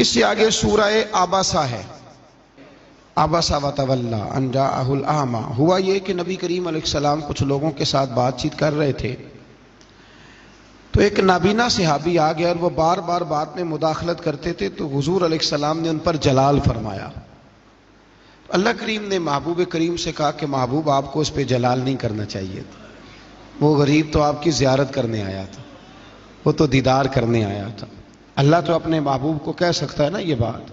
اس سے آگے سورہ آباسہ ہے، آباسہ وتولی ان جاءہ الاعمی۔ ہوا یہ کہ نبی کریم علیہ السلام کچھ لوگوں کے ساتھ بات چیت کر رہے تھے، تو ایک نابینا صحابی آ گیا اور وہ بار بار بات میں مداخلت کرتے تھے، تو حضور علیہ السلام نے ان پر جلال فرمایا۔ اللہ کریم نے محبوب کریم سے کہا کہ محبوب آپ کو اس پہ جلال نہیں کرنا چاہیے تھا، وہ غریب تو آپ کی زیارت کرنے آیا تھا، وہ تو دیدار کرنے آیا تھا۔ اللہ تو اپنے محبوب کو کہہ سکتا ہے نا یہ بات،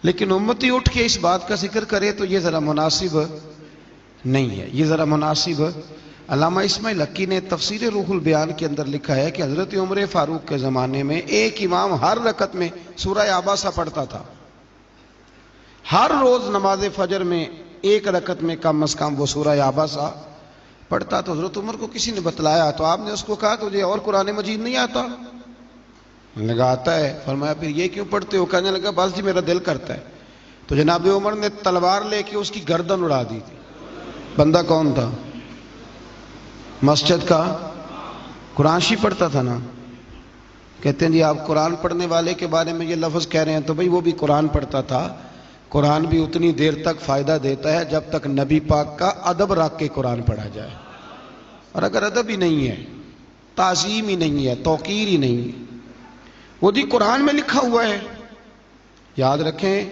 لیکن امتی اٹھ کے اس بات کا ذکر کرے تو یہ ذرا مناسب نہیں ہے، یہ ذرا مناسب۔ علامہ اسماعیل حقی نے تفسیر روح البیان کے اندر لکھا ہے کہ حضرت عمر فاروق کے زمانے میں ایک امام ہر رکعت میں سورہ آباسہ پڑھتا تھا، ہر روز نماز فجر میں ایک رکعت میں کم از کم وہ سورہ آباسہ پڑھتا۔ تو حضرت عمر کو کسی نے بتلایا تو آپ نے اس کو کہا تجھے اور قرآن مجید نہیں آتا؟ لگا آتا ہے۔ فرمایا پھر یہ کیوں پڑھتے ہو؟ کہنے لگا بس جی میرا دل کرتا ہے۔ تو جناب عمر نے تلوار لے کے اس کی گردن اڑا دی تھی۔ بندہ کون تھا؟ مسجد کا قرآن شریف پڑھتا تھا نا۔ کہتے ہیں جی آپ قرآن پڑھنے والے کے بارے میں یہ لفظ کہہ رہے ہیں، تو بھئی وہ بھی قرآن پڑھتا تھا۔ قرآن بھی اتنی دیر تک فائدہ دیتا ہے جب تک نبی پاک کا ادب رکھ کے قرآن پڑھا جائے، اور اگر ادب ہی نہیں ہے، تعظیم ہی نہیں ہے، توقیر ہی نہیں ہے، وہ جی قرآن میں لکھا ہوا ہے۔ یاد رکھیں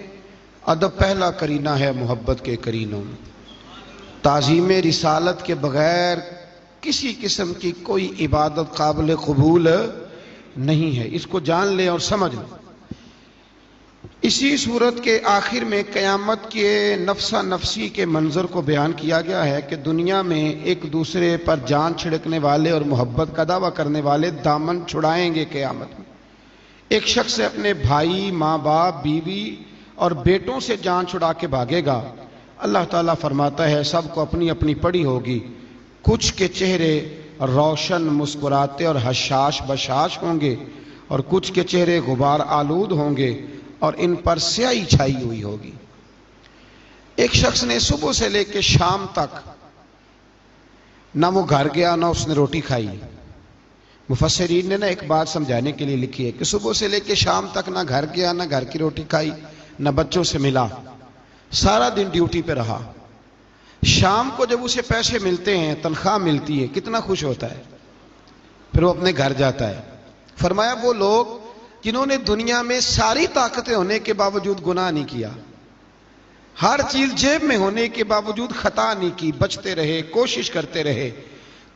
ادب پہلا کرینہ ہے محبت کے کرینوں میں۔ تعظیم رسالت کے بغیر کسی قسم کی کوئی عبادت قابل قبول نہیں ہے، اس کو جان لیں اور سمجھ لیں۔ اسی صورت کے آخر میں قیامت کے نفسا نفسی کے منظر کو بیان کیا گیا ہے کہ دنیا میں ایک دوسرے پر جان چھڑکنے والے اور محبت کا دعویٰ کرنے والے دامن چھڑائیں گے قیامت میں۔ ایک شخص سے اپنے بھائی، ماں باپ، بیوی اور بیٹوں سے جان چھڑا کے بھاگے گا۔ اللہ تعالیٰ فرماتا ہے سب کو اپنی اپنی پڑی ہوگی، کچھ کے چہرے روشن مسکراتے اور حشاش بشاش ہوں گے، اور کچھ کے چہرے غبار آلود ہوں گے اور ان پر سیاہی چھائی ہوئی ہوگی۔ ایک شخص نے صبح سے لے کے شام تک نہ وہ گھر گیا نہ اس نے روٹی کھائی۔ مفسرین نے ایک بات سمجھانے کے لیے لکھی ہے کہ صبح سے لے کے شام تک نہ گھر گیا نہ گھر کی روٹی کھائی نہ بچوں سے ملا، سارا دن ڈیوٹی پہ رہا۔ شام کو جب اسے پیسے ملتے ہیں، تنخواہ ملتی ہے، کتنا خوش ہوتا ہے، پھر وہ اپنے گھر جاتا ہے۔ فرمایا وہ لوگ جنہوں نے دنیا میں ساری طاقتیں ہونے کے باوجود گناہ نہیں کیا، ہر چیز جیب میں ہونے کے باوجود خطا نہیں کی، بچتے رہے، کوشش کرتے رہے،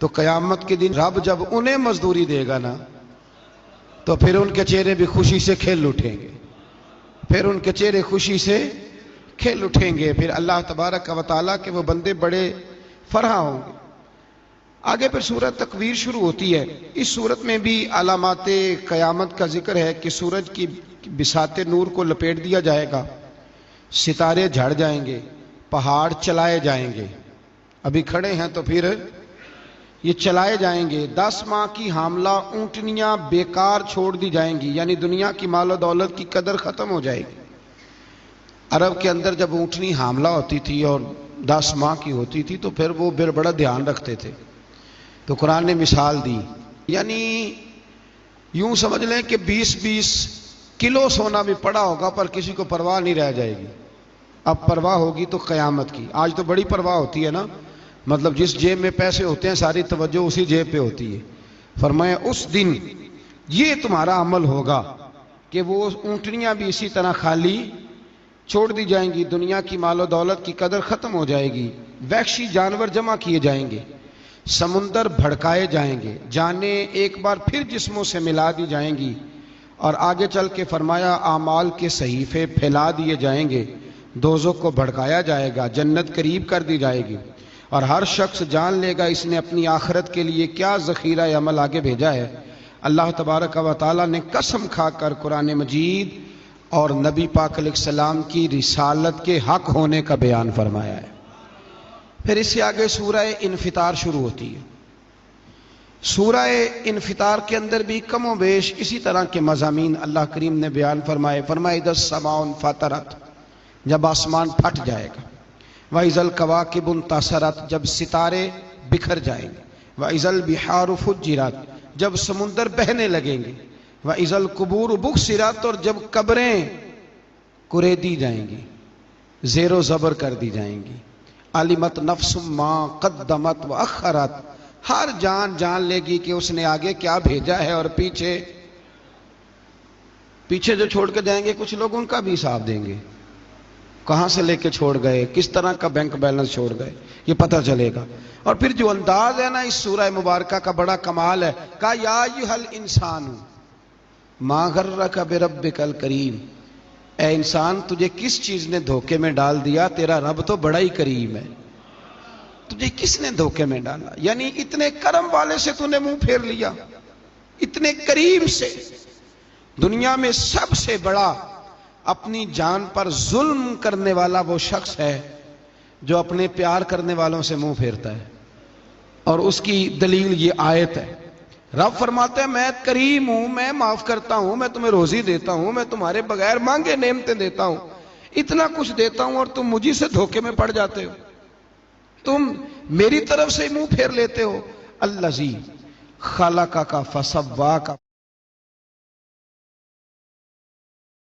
تو قیامت کے دن رب جب انہیں مزدوری دے گا نا، تو پھر ان کے چہرے بھی خوشی سے کھل اٹھیں گے، پھر ان کے چہرے خوشی سے کھل اٹھیں گے، پھر اللہ تبارک و تعالیٰ کے وہ بندے بڑے فرح ہوں گے۔ آگے پھر سورت تکویر شروع ہوتی ہے۔ اس سورت میں بھی علامات قیامت کا ذکر ہے کہ سورج کی بساط نور کو لپیٹ دیا جائے گا، ستارے جھڑ جائیں گے، پہاڑ چلائے جائیں گے، ابھی کھڑے ہیں تو پھر یہ چلائے جائیں گے۔ 10 ماہ کی حاملہ اونٹنیاں بیکار چھوڑ دی جائیں گی، یعنی دنیا کی مال و دولت کی قدر ختم ہو جائے گی۔ عرب کے اندر جب اونٹنی حاملہ ہوتی تھی اور 10 ماہ کی ہوتی تھی تو پھر وہ بڑا دھیان رکھتے تھے، تو قرآن نے مثال دی، یعنی یوں سمجھ لیں کہ 20-20 کلو سونا بھی پڑا ہوگا پر کسی کو پرواہ نہیں رہ جائے گی۔ اب پرواہ ہوگی تو قیامت کی۔ آج تو بڑی پرواہ ہوتی ہے نا، مطلب جس جیب میں پیسے ہوتے ہیں ساری توجہ اسی جیب پہ ہوتی ہے۔ فرمایا اس دن یہ تمہارا عمل ہوگا کہ وہ اونٹنیاں بھی اسی طرح خالی چھوڑ دی جائیں گی، دنیا کی مال و دولت کی قدر ختم ہو جائے گی، وحشی جانور جمع کیے جائیں گے، سمندر بھڑکائے جائیں گے، جانیں ایک بار پھر جسموں سے ملا دی جائیں گی، اور آگے چل کے فرمایا اعمال کے صحیفے پھیلا دیے جائیں گے، دوزخ کو بھڑکایا جائے گا، جنت قریب کر دی جائے گی، اور ہر شخص جان لے گا اس نے اپنی آخرت کے لیے کیا ذخیرہ عمل آگے بھیجا ہے۔ اللہ تبارک و تعالیٰ نے قسم کھا کر قرآن مجید اور نبی پاک علیہ السلام کی رسالت کے حق ہونے کا بیان فرمایا ہے۔ پھر اس سے آگے سورہ انفطار شروع ہوتی ہے۔ سورہ انفطار کے اندر بھی کم و بیش اسی طرح کے مضامین اللہ کریم نے بیان فرمائے۔ اذا السماء انفطرت، جب آسمان پھٹ جائے گا، وَإِذَا الْكَوَاكِبُ انتَثَرَتْ، جب ستارے بکھر جائیں گے، وَإِذَا الْبِحَارُ فُجِّرَتْ، جب سمندر بہنے لگیں گے، وَإِذَا الْقُبُورُ بُعْثِرَتْ، اور جب قبریں کریدی جائیں گی، زیر و زبر کر دی جائیں گی. عَلِمَتْ نَفْسٌ مَا قَدَّمَتْ وَأَخَّرَتْ، ہر جان جان لے گی کہ اس نے آگے کیا بھیجا ہے اور پیچھے جو چھوڑ کے جائیں گے کچھ لوگ، ان کا بھی حساب دیں گے. کہاں سے لے کے چھوڑ گئے، کس طرح کا بینک بیلنس چھوڑ گئے، یہ پتہ چلے گا. اور پھر جو انداز ہے نا اس سورہ مبارکہ کا بڑا کمال ہے. کہا یا ایھا الانسان ما غرک بربک الکریم، اے انسان تجھے کس چیز نے دھوکے میں ڈال دیا، تیرا رب تو بڑا ہی کریم ہے. تجھے کس نے دھوکے میں ڈالا؟ یعنی اتنے کرم والے سے تو نے منہ پھیر لیا، اتنے کریم سے. دنیا میں سب سے بڑا اپنی جان پر ظلم کرنے والا وہ شخص ہے جو اپنے پیار کرنے والوں سے منہ پھیرتا ہے. اور اس کی دلیل یہ آیت ہے. رب فرماتے ہیں میں کریم ہوں، میں معاف کرتا ہوں، میں تمہیں روزی دیتا ہوں، میں تمہارے بغیر مانگے نعمتیں دیتا ہوں، اتنا کچھ دیتا ہوں، اور تم مجھے سے دھوکے میں پڑ جاتے ہو، تم میری طرف سے منہ پھیر لیتے ہو. الذی خلقک فسواک